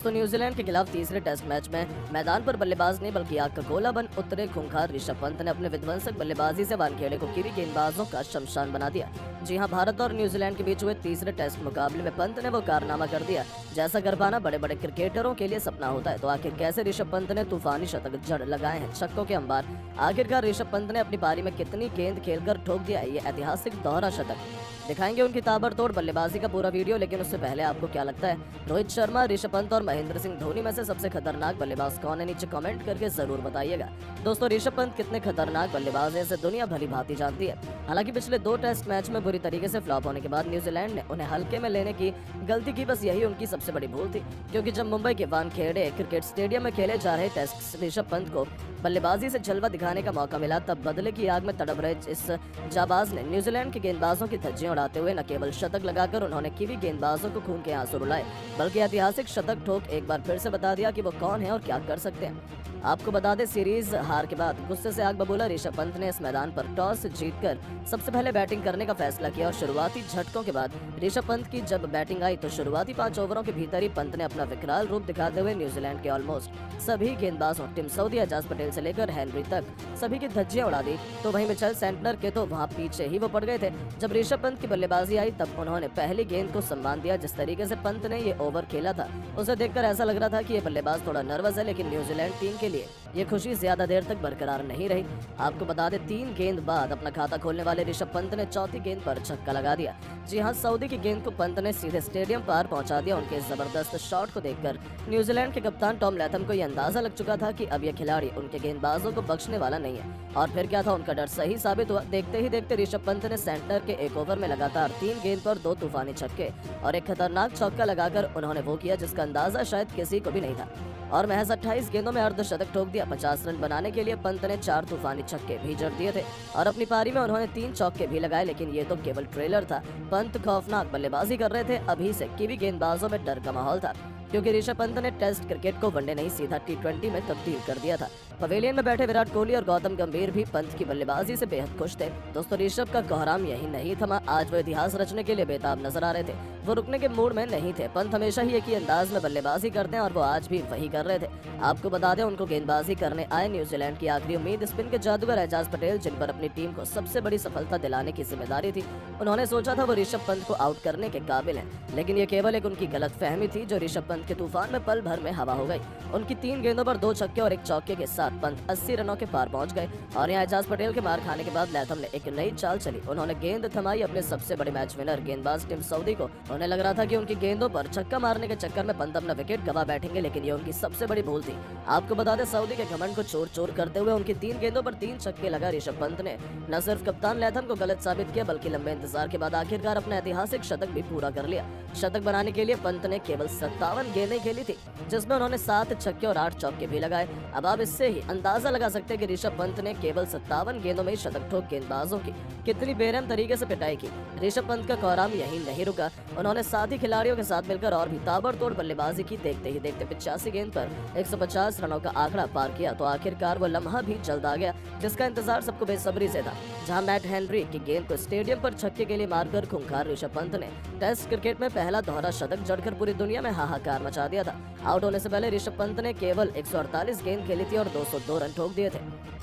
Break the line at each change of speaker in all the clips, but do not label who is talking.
दोस्तों न्यूजीलैंड के खिलाफ तीसरे टेस्ट मैच में मैदान पर बल्लेबाज नहीं बल्कि आग का गोला बन उतरे खूंखार ऋषभ पंत ने अपने विध्वंसक बल्लेबाजी से वानखेड़े को कीवी गेंदबाजों का शमशान बना दिया। जी हां, भारत और न्यूजीलैंड के बीच हुए तीसरे टेस्ट मुकाबले में पंत ने वो कारनामा कर दिया जैसा कर पाना बड़े बड़े क्रिकेटरों के लिए सपना होता है। तो आखिर कैसे ऋषभ पंत ने तूफानी शतक जड़ लगाए हैं छक्कों के अंबार। आखिरकार ऋषभ पंत ने अपनी पारी में कितनी गेंद खेलकर ठोक दिया ये ऐतिहासिक दोहरा शतक। दिखाएंगे उनकी ताबड़तोड़ बल्लेबाजी का पूरा वीडियो, लेकिन उससे पहले आपको क्या लगता है रोहित शर्मा, ऋषभ पंत और महेंद्र सिंह धोनी में से सबसे खतरनाक बल्लेबाज कौन है? नीचे कमेंट करके जरूर बताइएगा। दोस्तों ऋषभ पंत कितने खतरनाक बल्लेबाज हैं इसे दुनिया भली भांति जानती है। हालांकि पिछले 2 टेस्ट मैच में बुरी तरीके से फ्लॉप होने के बाद न्यूजीलैंड ने उन्हें हल्के में लेने की गलती की। बस यही उनकी सबसे बड़ी भूल थी, क्योंकि जब मुंबई के वानखेड़े क्रिकेट स्टेडियम में खेले जा रहे टेस्ट ऋषभ पंत को बल्लेबाजी से जलवा दिखाने का मौका मिला, तब बदले की आग में तड़प रहे इस जाबाज ने न्यूजीलैंड के गेंदबाजों की धज्जियां उड़ाते हुए न केवल शतक लगाकर उन्होंने कीवी गेंदबाजों को खून के आंसू रुलाए, बल्कि ऐतिहासिक शतक ठोक एक बार फिर से बता दिया कि वो कौन है और क्या कर सकते हैं। आपको बता दें, सीरीज हार के बाद गुस्से से आग बबूला ऋषभ पंत ने इस मैदान पर टॉस जीतकर सबसे पहले बैटिंग करने का फैसला किया और शुरुआती झटकों के बाद ऋषभ पंत की जब बैटिंग आई तो शुरुआती 5 ओवरों के भीतर ही पंत ने अपना विकराल रूप दिखाते हुए न्यूजीलैंड के ऑलमोस्ट सभी गेंदबाजों टिम साउदी, एजाज पटेल से लेकर हेनरी तक सभी की धज्जियां उड़ा दी। तो वहीं मिचेल सेंटनर के तो वहां पीछे ही वो पड़ गए थे। जब ऋषभ पंत की बल्लेबाजी आई तब उन्होंने पहली गेंद को सम्मान दिया। जिस तरीके से पंत ने ये ओवर खेला था उसे देखकर ऐसा लग रहा था कि ये बल्लेबाज थोड़ा नर्वस है, लेकिन न्यूजीलैंड टीम के लिए ये खुशी ज्यादा देर तक बरकरार नहीं रही। आपको बता दें, 3 गेंद बाद अपना खाता खोलने वाले ऋषभ पंत ने चौथी गेंद पर छक्का लगा दिया। जी हां, सऊदी की गेंद को पंत ने सीधे स्टेडियम पार पहुंचा दिया। उनके जबरदस्त शॉट को देखकर न्यूजीलैंड के कप्तान टॉम लैथम को यह अंदाजा लग चुका था कि अब यह खिलाड़ी उनके गेंदबाजों को बख्शने वाला नहीं है। और फिर क्या था, उनका डर सही साबित हुआ। देखते ही देखते ऋषभ पंत ने सेंटर के एक ओवर में लगातार 3 गेंद पर 2 तूफानी छक्के और एक खतरनाक चौका लगाकर उन्होंने वो किया जिसका अंदाजा शायद किसी को भी नहीं था, और महज 28 गेंदों में अर्धशतक ठोक दिया। 50 रन बनाने के लिए पंत ने 4 तूफानी छक्के भी जड़ दिए थे और अपनी पारी में उन्होंने 3 चौके भी लगाए, लेकिन ये तो केवल ट्रेलर था। पंत खौफनाक बल्लेबाजी कर रहे थे। अभी से कीवी गेंदबाजों में डर का माहौल था, क्योंकि ऋषभ पंत ने टेस्ट क्रिकेट को वनडे नहीं सीधा T20 में तब्दील कर दिया था। पवेलियन में बैठे विराट कोहली और गौतम गंभीर भी पंत की बल्लेबाजी से बेहद खुश थे। दोस्तों ऋषभ का कोहराम यही नहीं थमा, आज वो इतिहास रचने के लिए बेताब नजर आ रहे थे। वो रुकने के मूड में नहीं थे। पंत हमेशा ही एक ही अंदाज में बल्लेबाजी करते हैं और वो आज भी वही कर रहे थे। आपको बता दें, उनको गेंदबाजी करने आए न्यूजीलैंड की आखिरी उम्मीद स्पिन के जादूगर एजाज पटेल, जिन पर अपनी टीम को सबसे बड़ी सफलता दिलाने की जिम्मेदारी थी। उन्होंने सोचा था वो ऋषभ पंत को आउट करने के काबिल है, लेकिन ये केवल एक उनकी गलत फहमी थी जो ऋषभ पंत के तूफान में पल भर में हवा हो गई। उनकी 3 गेंदों पर 2 छक्के और 1 चौके के साथ पंत 80 रनों के पार पहुंच गए। और यहाँ एजाज पटेल के मार खाने के बाद लैथम ने एक नई चाल चली। उन्होंने गेंद थमाई अपने सबसे बड़े मैच विनर गेंदबाज टिम साउदी को। उन्हें लग रहा था कि उनकी गेंदों पर छक्का मारने के चक्कर में पंत अपना विकेट गवा बैठेंगे, लेकिन ये उनकी सबसे बड़ी भूल थी। आपको बता दें, सऊदी के घमंड को चोर चोर करते हुए उनकी 3 गेंदों पर 3 छक्के लगा ऋषभ पंत ने न सिर्फ कप्तान लैथम को गलत साबित किया, बल्कि लंबे इंतजार के बाद आखिरकार अपना ऐतिहासिक शतक भी पूरा कर लिया। शतक बनाने के लिए पंत ने केवल 57 गेंदें खेली थी, जिसमें उन्होंने 7 छक्के और 8 चौके भी लगाए। अब आप इससे ही अंदाजा लगा सकते हैं कि ऋषभ पंत ने केवल 57 गेंदों में शतक ठोक गेंदबाजों की कितनी बेरहम तरीके से पिटाई की। ऋषभ पंत का कोहराम यही नहीं रुका, उन्होंने साथी खिलाड़ियों के साथ मिलकर और भी ताबड़तोड़ बल्लेबाजी की। देखते ही देखते 85 गेंद पर 150 रनों का आंकड़ा पार किया। तो आखिरकार वो लम्हा भी जल्द आ गया जिसका इंतजार सबको बेसब्री से था, जहां मैट हेनरी की गेंद को स्टेडियम पर छक्के के लिए मारकर खूंखार ऋषभ पंत ने टेस्ट क्रिकेट में पहला दोहरा शतक जड़कर पूरी दुनिया में हाहाकार मचा दिया था। आउट होने से पहले ऋषभ पंत ने केवल 148 गेंद खेली थी और 202 रन ठोक दिए थे।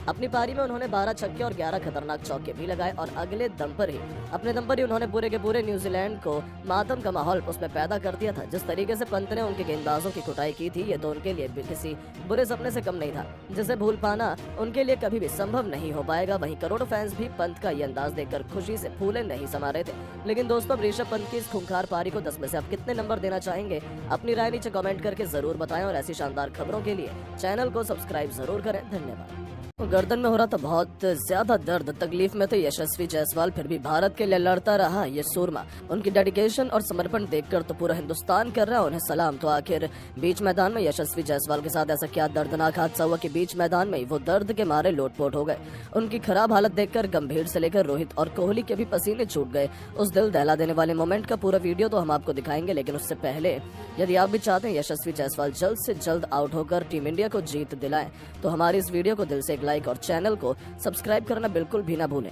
अपनी पारी में उन्होंने 12 छक्के और 11 खतरनाक चौके भी लगाए और अपने दम पर ही उन्होंने पूरे के पूरे न्यूजीलैंड को मातम का माहौल उसमें पैदा कर दिया था। जिस तरीके से पंत ने उनके गेंदबाजों की कुटाई की थी, ये तो उनके लिए भी किसी बुरे सपने से कम नहीं था, जिसे भूल पाना उनके लिए कभी भी संभव नहीं हो पाएगा। वहीं करोड़ों फैंस भी पंत का ये अंदाज देखकर खुशी से फूले नहीं समा रहे थे। लेकिन दोस्तों, अब ऋषभ पंत की इस खूंखार पारी को 10 में से आप कितने नंबर देना चाहेंगे? अपनी राय नीचे कमेंट करके जरूर बताएं और ऐसी शानदार खबरों के लिए चैनल को सब्सक्राइब जरूर करें। धन्यवाद। गर्दन में हो रहा था बहुत ज्यादा दर्द, तकलीफ में थे यशस्वी जायसवाल, फिर भी भारत के लिए लड़ता रहा ये सूरमा। उनकी डेडिकेशन और समर्पण देखकर तो पूरा हिंदुस्तान कर रहा है उन्हें सलाम। तो आखिर बीच मैदान में यशस्वी जायसवाल के साथ ऐसा क्या दर्दनाक हादसा हुआ कि बीच मैदान में ही वो दर्द के मारे लोटपोट हो गए। उनकी खराब हालत देखकर गंभीर से लेकर रोहित और कोहली के भी पसीने छूट गए। उस दिल दहला देने वाले मोमेंट का पूरा वीडियो तो हम आपको दिखाएंगे, लेकिन उससे पहले यदि आप भी चाहते हैं यशस्वी जायसवाल जल्द से जल्द आउट होकर टीम इंडिया को जीत दिलाएं, तो हमारी इस वीडियो को दिल से एक लाइक और चैनल को सब्सक्राइब करना बिल्कुल भी ना भूलें।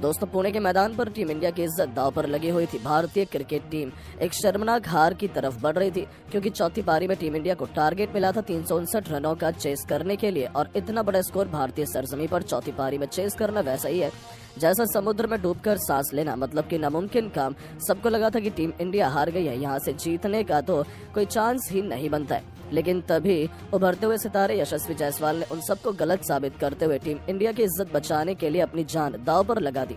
दोस्तों पुणे के मैदान पर टीम इंडिया की इज्जत दांव पर लगी हुई थी। भारतीय क्रिकेट टीम एक शर्मनाक हार की तरफ बढ़ रही थी, क्योंकि चौथी पारी में टीम इंडिया को टारगेट मिला था 359 रनों का चेस करने के लिए, और इतना बड़ा स्कोर भारतीय सरजमी पर चौथी पारी में चेस करना वैसा ही है जैसा समुद्र में डूबकर सांस लेना, मतलब कि नामुमकिन काम। सबको लगा था कि टीम इंडिया हार गई है, यहाँ से जीतने का तो कोई चांस ही नहीं बनता है। लेकिन तभी उभरते हुए सितारे यशस्वी जायसवाल ने उन सबको गलत साबित करते हुए टीम इंडिया की इज्जत बचाने के लिए अपनी जान दांव पर लगा दी।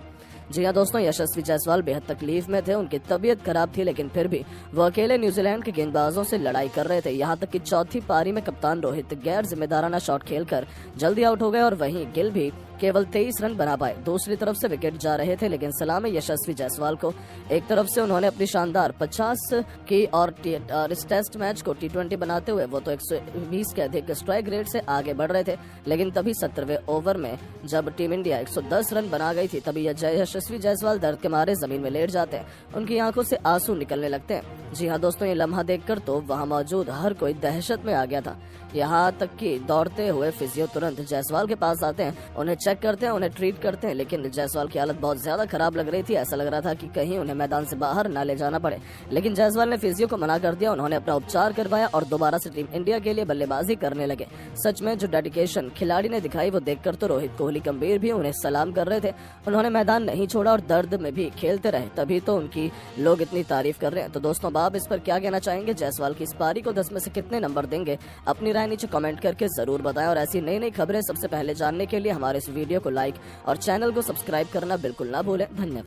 जी हाँ दोस्तों, यशस्वी जायसवाल बेहद तकलीफ में थे, उनकी तबीयत खराब थी, लेकिन फिर भी वो अकेले न्यूजीलैंड के गेंदबाजों से लड़ाई कर रहे थे। यहाँ तक कि चौथी पारी में कप्तान रोहित गैर जिम्मेदाराना शॉट खेलकर जल्दी आउट हो गए, और वहीं गिल भी केवल 23 रन बना पाए। दूसरी तरफ से विकेट जा रहे थे, लेकिन सलाम है यशस्वी जायसवाल को। एक तरफ से उन्होंने अपनी शानदार 50 की और इस टेस्ट मैच को T20 बनाते हुए वो तो 120 के अधिक स्ट्राइक रेट से आगे बढ़ रहे थे। लेकिन तभी 17वें ओवर में जब टीम इंडिया 110 रन बना गई थी, तभी यशस्वी जायसवाल दर्द के मारे जमीन में लेट जाते हैं। उनकी आंखों से आंसू निकलने लगते हैं। जी हाँ दोस्तों, ये लम्हा देखकर तो वहां मौजूद हर कोई दहशत में आ गया था। यहाँ तक कि दौड़ते हुए फिजियो तुरंत जायसवाल के पास आते हैं, उन्हें चेक करते हैं, उन्हें ट्रीट करते हैं। लेकिन जायसवाल की हालत बहुत ज्यादा खराब लग रही थी, ऐसा लग रहा था कि कहीं उन्हें मैदान से बाहर न ले जाना पड़े। लेकिन जायसवाल ने फिजियो को मना कर दिया, उन्होंने अपना उपचार करवाया और दोबारा से टीम इंडिया के लिए बल्लेबाजी करने लगे। सच में जो डेडिकेशन खिलाड़ी ने दिखाई वो देखकर तो रोहित कोहली गंभीर भी उन्हें सलाम कर रहे थे। उन्होंने मैदान नहीं छोड़ा और दर्द में भी खेलते रहे, तभी तो उनकी लोग इतनी तारीफ कर रहे हैं। तो दोस्तों आप इस पर क्या कहना चाहेंगे? जायसवाल की इस पारी को 10 में से कितने नंबर देंगे? अपनी राय नीचे कमेंट करके जरूर बताएं, और ऐसी नई नई खबरें सबसे पहले जानने के लिए हमारे इस वीडियो को लाइक और चैनल को सब्सक्राइब करना बिल्कुल ना भूलें। धन्यवाद।